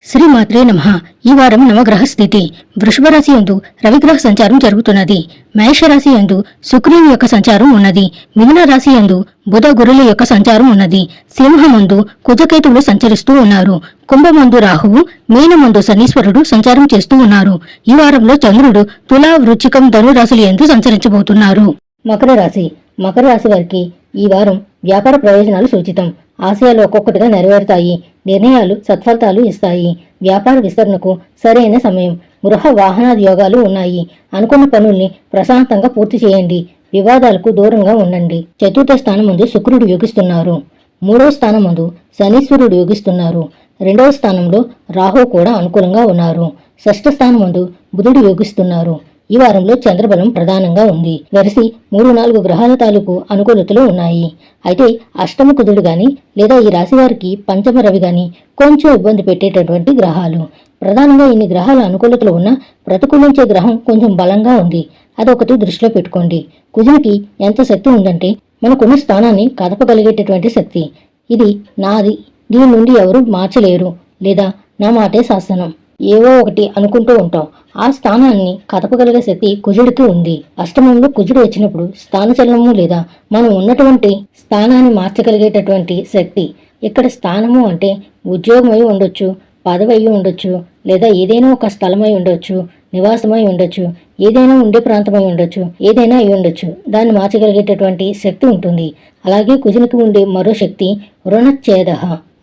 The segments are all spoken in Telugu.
శ్రీమాత్రే నమః. ఈ వారం నవగ్రహ స్థితి. వృషభ రాశి యందు రవిగ్రహ సంచారం జరుగుతున్నది. మేషరాశి యందు శుక్రుని యొక్క సంచారం ఉన్నది. మిథున రాశి యందు బుధ గురుల యొక్క సంచారం ఉన్నది. సింహమందు కుజకేతువులు సంచరిస్తూ ఉన్నారు. కుంభమందు రాహువు, మీనమందు శనీశ్వరుడు సంచారం చేస్తూ ఉన్నారు. ఈ వారంలో చంద్రుడు తులా, వృశ్చికం, ధను రాశుల యందు సంచరించబోతున్నారు. మకర రాశి. మకర రాశి వారికి ఈ వారం వ్యాపార ప్రయోజనాలు సూచితం. ఆశయాలు ఒక్కొక్కటిగా నెరవేరుతాయి. నిర్ణయాలు సత్ఫలితాలు ఇస్తాయి. వ్యాపార విస్తరణకు సరైన సమయం. గృహ వాహనాది యోగాలు ఉన్నాయి. అనుకున్న పనుల్ని ప్రశాంతంగా పూర్తి చేయండి. వివాదాలకు దూరంగా ఉండండి. చతుర్థ స్థానం ముందు శుక్రుడు యోగిస్తున్నారు. మూడవ స్థానం ముందు శనీశ్వరుడు యోగిస్తున్నారు. రెండవ స్థానంలో రాహు కూడా అనుకూలంగా ఉన్నారు. షష్ఠ స్థానం ముందు బుధుడు యోగిస్తున్నారు. ఈ వారంలో చంద్రబలం ప్రధానంగా ఉంది. వెరసి 3-4 గ్రహాల తాలూకు అనుకూలతలు ఉన్నాయి. అయితే అష్టమ కుజుడు గాని లేదా ఈ రాశి వారికి పంచమ రవి గాని కొంచెం ఇబ్బంది పెట్టేటటువంటి గ్రహాలు. ప్రధానంగా ఇన్ని గ్రహాల అనుకూలతలు ఉన్నా ప్రతికూలించే గ్రహం కొంచెం బలంగా ఉంది. అదొకటి దృష్టిలో పెట్టుకోండి. కుజునికి ఎంత శక్తి ఉందంటే మనకున్న స్థానాన్ని కదపగలిగేటటువంటి శక్తి. ఇది నాది, దీని నుండి ఎవరు మార్చలేరు, లేదా నా మాటే శాసనం, ఏవో ఒకటి అనుకుంటూ ఉంటాం. ఆ స్థానాన్ని కదపగలిగే శక్తి కుజుడికి ఉంది. అష్టమంలో కుజుడు వచ్చినప్పుడు స్థానచలనము లేదా మనం ఉన్నటువంటి స్థానాన్ని మార్చగలిగేటటువంటి శక్తి. ఇక్కడ స్థానము అంటే ఉద్యోగమై ఉండొచ్చు, పదవి ఉండొచ్చు, లేదా ఏదైనా ఒక స్థలమై ఉండొచ్చు, నివాసమై ఉండొచ్చు, ఏదైనా ఉండే ప్రాంతమై ఉండొచ్చు, ఏదైనా అయి ఉండొచ్చు. దాన్ని మార్చగలిగేటటువంటి శక్తి ఉంటుంది. అలాగే కుజునికి ఉండే మరో శక్తి రుణఛేద,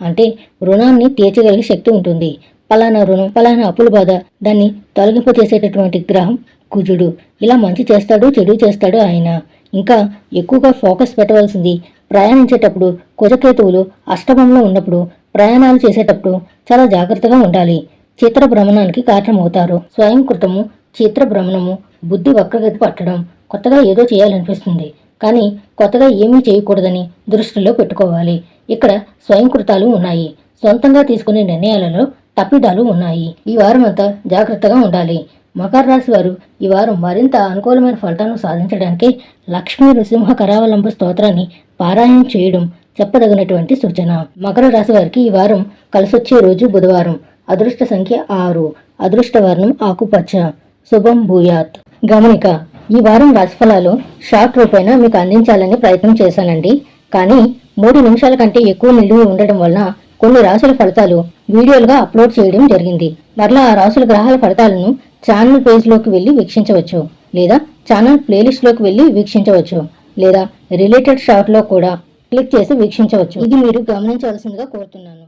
అంటే రుణాన్ని తీర్చగలిగే శక్తి ఉంటుంది. పలానా రుణం, పలానా అప్పుల బాధ, దాన్ని తొలగింపు చేసేటటువంటి గ్రహం కుజుడు. ఇలా మంచి చేస్తాడు, చెడు చేస్తాడు ఆయన. ఇంకా ఎక్కువగా ఫోకస్ పెట్టవలసింది ప్రయాణించేటప్పుడు కుజకేతువులు అష్టమంలో ఉన్నప్పుడు ప్రయాణాలు చేసేటప్పుడు చాలా జాగ్రత్తగా ఉండాలి. చిత్ర భ్రమణానికి కారణమవుతారు. స్వయంకృతము చిత్ర భ్రమణము బుద్ధి వక్రగతి పట్టడం. కొత్తగా ఏదో చేయాలనిపిస్తుంది, కానీ కొత్తగా ఏమీ చేయకూడదని దృష్టిలో పెట్టుకోవాలి. ఇక్కడ స్వయంకృతాలు ఉన్నాయి. సొంతంగా తీసుకునే నిర్ణయాలలో తప్పిదాలు ఉన్నాయి. ఈ వారం అంతా జాగ్రత్తగా ఉండాలి. మకర రాశి వారు ఈ వారం మరింత అనుకూలమైన ఫలితాలను సాధించడానికి లక్ష్మీ నృసింహ కరావలంబ స్తోత్రాన్ని పారాయణం చేయడం చెప్పదగినటువంటి సూచన. మకర రాశి వారికి ఈ వారం కలిసొచ్చే రోజు బుధవారం. అదృష్ట సంఖ్య 6. అదృష్ట వర్ణం ఆకుపచ్చ. శుభం భూయాత్. గమనిక: ఈ వారం రాశిఫలాలు షార్ట్ రూపేణ మీకు అందించాలని ప్రయత్నం చేశానండి. కానీ 3 నిమిషాల కంటే ఎక్కువ నిలువ ఉండడం వలన కొన్ని రాసుల ఫలితాలు వీడియోలుగా అప్లోడ్ చేయడం జరిగింది. మరలా ఆ రాసుల గ్రహాల ఫలితాలను ఛానల్ పేజ్లోకి వెళ్ళి వీక్షించవచ్చు, లేదా ఛానల్ ప్లేలిస్ట్లోకి వెళ్ళి వీక్షించవచ్చు, లేదా రిలేటెడ్ షార్ట్లో కూడా క్లిక్ చేసి వీక్షించవచ్చు. ఇది మీరు గమనించవలసిందిగా కోరుతున్నాను.